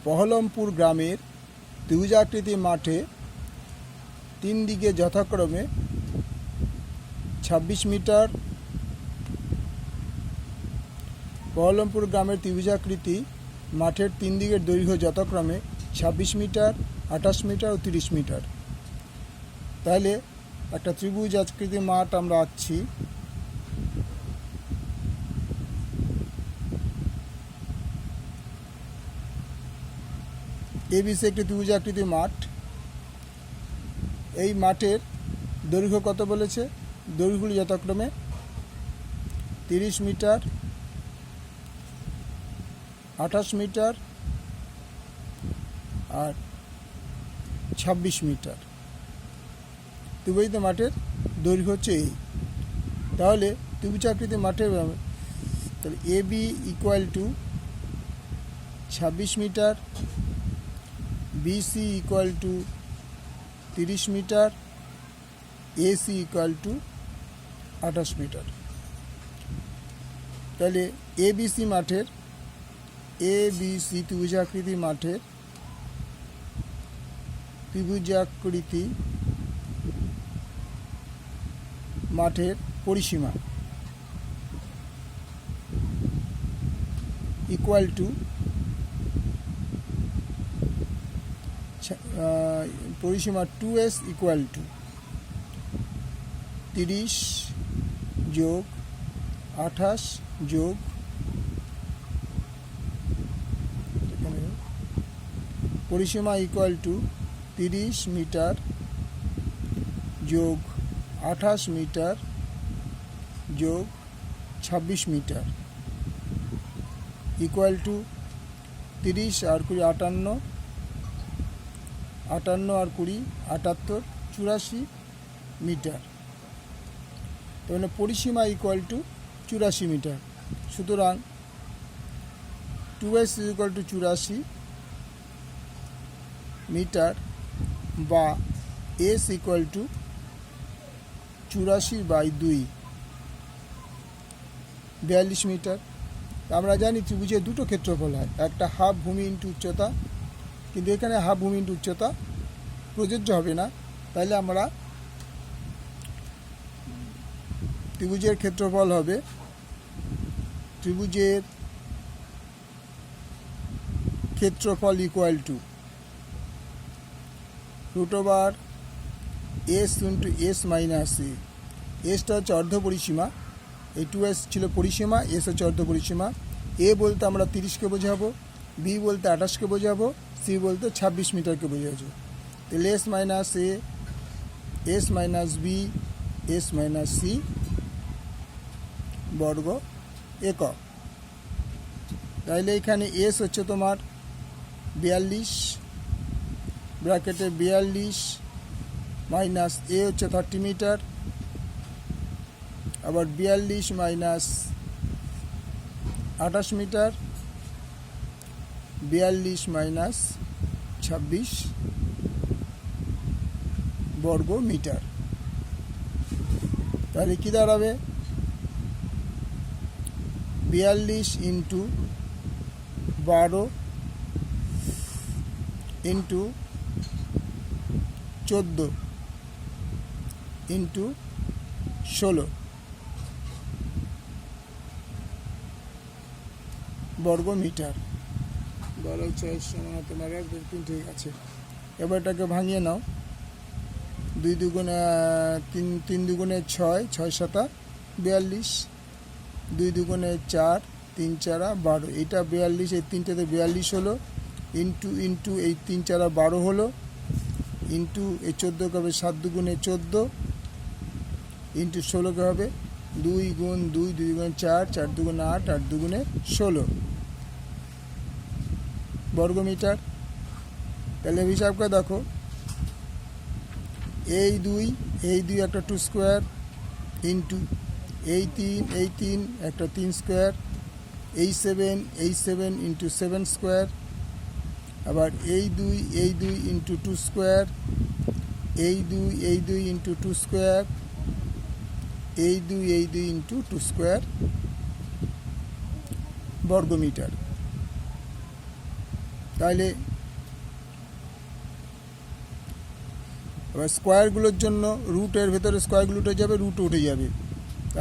বহরমপুর গ্রামের ত্রিভুজাকৃতি মাঠে তিন দিকে যথাক্রমে 26 মিটার। বহরমপুর গ্রামের ত্রিভুজাকৃতি মাঠের তিন দিকের দৈর্ঘ্য যথাক্রমে 26 মিটার, 28 মিটার ও 30 মিটার। তাহলে একটা ত্রিভুজাকৃতি মাঠ আমরা আঁকছি। এবিসি একটি ত্রিভুজাকৃতি মাঠ। এই মাঠের দৈর্ঘ্য কত বলেছে? দৈর্ঘ্যগুলি যথাক্রমে 30 মিটার, 28 মিটার আর 26 মিটার। ত্রিভুজাকৃতি মাঠের দৈর্ঘ্য হচ্ছে এই। তাহলে ত্রিভুজাকৃতি মাঠের তাহলে এবি ইকুয়াল টু 26 মিটার, বিসি ইকুয়াল টু 30 মিটার, এসি ইকুয়াল টু 28 মিটার। তাহলে এবিসি মাঠের ত্রিভুজাকৃতি মাঠের পরিসীমা ইকুয়াল টু পরিসীমা 2s ইকুয়াল টু 30 যোগ 28 যোগ পরিসীমা ইকুয়াল টু 30 মিটার যোগ 28 মিটার যোগ 26 মিটার ইকুয়াল টু 30 আর 20 58, 58 আর 20 78, 84 মিটার। তাহলে পরিসীমা ইকুয়াল টু 84 মিটার। সুতরাং 2s ইকুয়াল টু 84 মিটার বা s ইকুয়াল টু 84/2, 42 মিটার। আমরা জানি ত্রিভুজের দুটো ক্ষেত্রফল হয়, একটা হাফ ভূমি ইন্টু উচ্চতা, কিন্তু এখানে হাফ ভূমি ইন্টু উচ্চতা প্রযোজ্য হবে না। তাহলে আমরা ত্রিভুজের ক্ষেত্রফল হবে ত্রিভুজের ক্ষেত্রফল equal to √s into s minus A. এসটা হচ্ছে অর্ধ পরিসীমা, এই 2s ছিল পরিসীমা, এস হচ্ছে অর্ধ পরিসীমা। এ বলতে আমরা 30কে বোঝাবো, বি বলতে 28কে বোঝাবো, সি বলতে 26 মিটারকে বোঝাবো। তাহলে S minus A, S minus B, S minus C বর্গ একক। তাহলে এখানে এস হচ্ছে তোমার 42 ব্র্যাকেটে 42 মাইনাস এ হচ্ছে 30 মিটার, আবার 42 মাইনাস 28 মিটার, 42 মাইনাস 26 বর্গ মিটার। তাহলে কী দাঁড়াবে? 42 ইন্টু 12 ইন্টু 14 ইন্টু 16 বর্গ মিটার। 12 6 সমান তোমার 1 2 3, ঠিক আছে। এবার এটাকে ভাঙিয়ে নাও। 2 দুগুণে 3 দুগুণে 6, 6 7 42, 2 দুগুণে 4, 3 4 12, এটা 42, এই তিনটেতে 42 হলো, ইন্টু ইন্টু এই 3 4 12 হলো, ইন্টু এই 14 হবে 7 দুগুণে 14, ইন্টু 16 হবে 2 গুণ 2, 2 গুণ 4, 4 দুগুণে 8, 8 দুগুণে 16 বর্গ মিটার। তাহলে হিসাব করে দেখো, এই 2 একটা 2 স্কোয়ার, ইন্টু এই 3 একটা 3 স্কোয়ার, এই 7 ইন্টু 7 স্কোয়ার, আবার এই 2 ইন্টু 2 স্কোয়ার, এই 2 ইন্টু 2 স্কোয়ার, এই 2 ইন্টু 2 স্কোয়ার বর্গমিটার। তাহলে এবার স্কোয়ারগুলোর জন্য রুটের ভেতরে স্কোয়ারগুলো উঠে যাবে, রুট উঠে যাবে।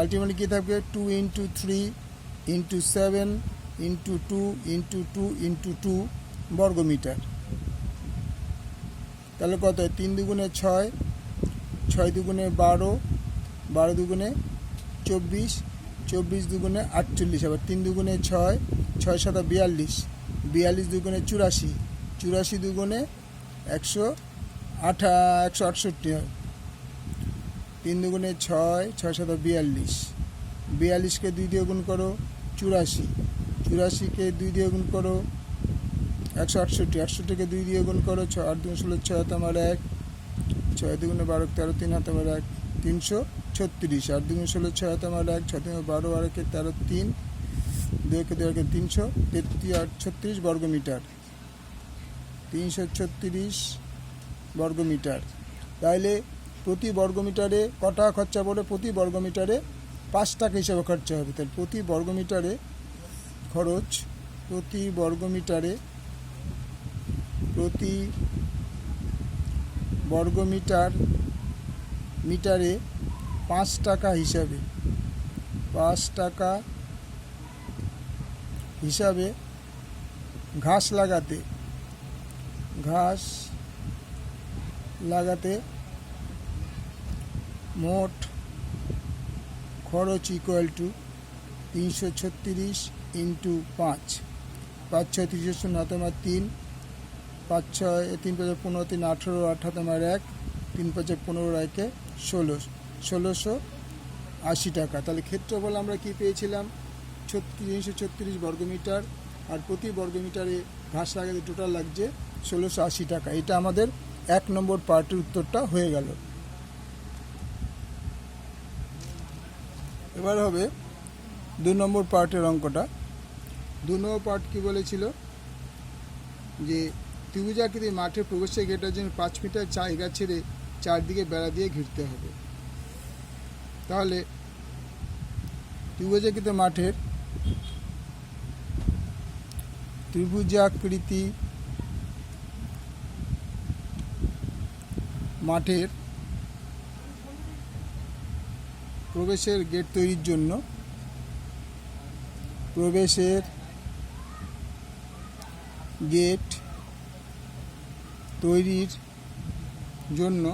আলটিমেটলি কী থাকবে 2 × 3 × 7 × 2 × 2 × 2 বর্গমিটার। তাহলে কত হয়? 3 দুগুণে 6, 6 দুগুণে 12, 12 দুগুণে 24, 24 দুগুণে 48, আবার 3 দুগুণে 6, 6 7 42, 42 দুগুণে 84, 84 দুগুণে 168 হয়। 3 দুগুণে 6, 6 7 42, 42কে 2 দিয়ে গুণ করো 84, 84কে 2 দিয়ে গুণ করো 168, 68কে 2 দিয়ে গুণ করো 6 8 2 16, 6 তোমার 1, 6 দুগুণে 12 13, 3 হাতে আমার 1, 336, 8 দুগুণে 16, 6 তোমার 1, 6 3 12 12 13 3, 2 কে 2 336 বর্গমিটার, 336 বর্গমিটার। তাহলে প্রতি বর্গমিটারে কটা খরচা পড়ে? প্রতি বর্গমিটারে 5 টাকা হিসাবে খরচা হবে। তাহলে প্রতি বর্গমিটারে খরচ, প্রতি বর্গমিটারে 5 টাকা হিসাবে, 5 টাকা হিসাবে ঘাস লাগাতে মোট খরচ ইকুয়াল টু 336 × 5, 5 6 30 0 তোমার 3, 5 6 3 5 15 3 18, 18 তোমার 1, 3 5 15 1 16, 1680 টাকা। তাহলে ক্ষেত্রফল আমরা কি পেয়েছিলাম? 336 বর্গমিটার, আর প্রতি বর্গমিটারে ঘাস লাগাতে টোটাল লাগছে 1680 টাকা। এটা আমাদের 1 নম্বর পার্টের উত্তরটা হয়ে গেল। এবার হবে 2 নম্বর পার্টের অঙ্কটা। 2 নম্বর পার্ট কি বলেছিল? যে ত্রিভুজাকৃতি মাঠের প্রবেশের গেটের জন্য 5 মিটার জায়গা ছেড়ে চারদিকে বেড়া দিয়ে ঘিরতে হবে। তাহলে ত্রিভুজাকৃতি মাঠের প্রবেশের গেট তৈরির জন্য জন্য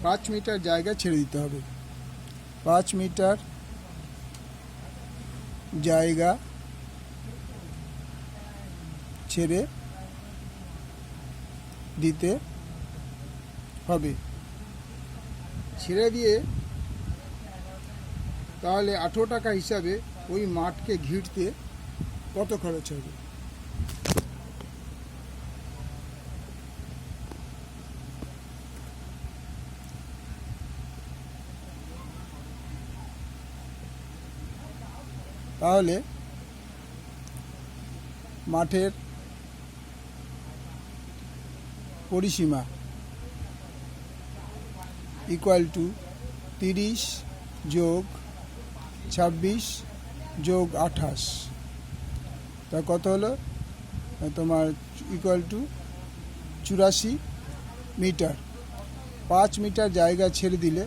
5 মিটার জায়গা ছেড়ে দিতে হবে। 5 মিটার জায়গা ছেড়ে দিতে হবে। ছেড়ে দিয়ে তাহলে 18 টাকা হিসাবে ওই মাঠকে ঘিরতে কত খরচ হবে? তাহলে মাঠের পরিসীমা ইকুয়াল টু 30 যোগ 26 যোগ 28, তা কত হলো? তোমার ইকুয়াল টু 84 মিটার। 5 মিটার জায়গা ছেড়ে দিলে,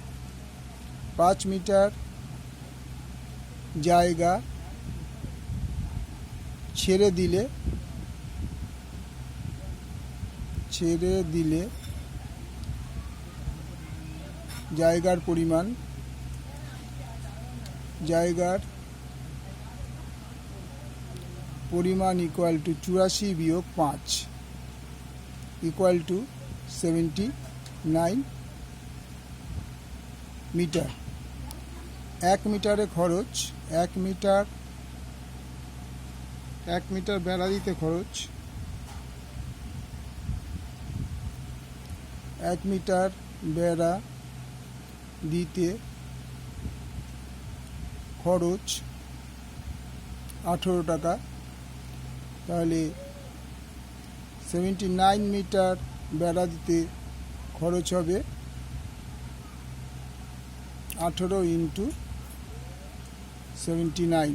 5 মিটার জায়গা ছেড়ে দিলে জায়গার পরিমাণ ইকুয়াল টু 84 বিয়োগ 5 ইকুয়াল টু 79 মিটার। 1 মিটারে খরচ, 1 মিটার বেড়া দিতে খরচ, 1 মিটার বেড়া দিতে খরচ 18 টাকা। তাহলে 79 মিটার বেড়া দিতে খরচ হবে 18 × 79।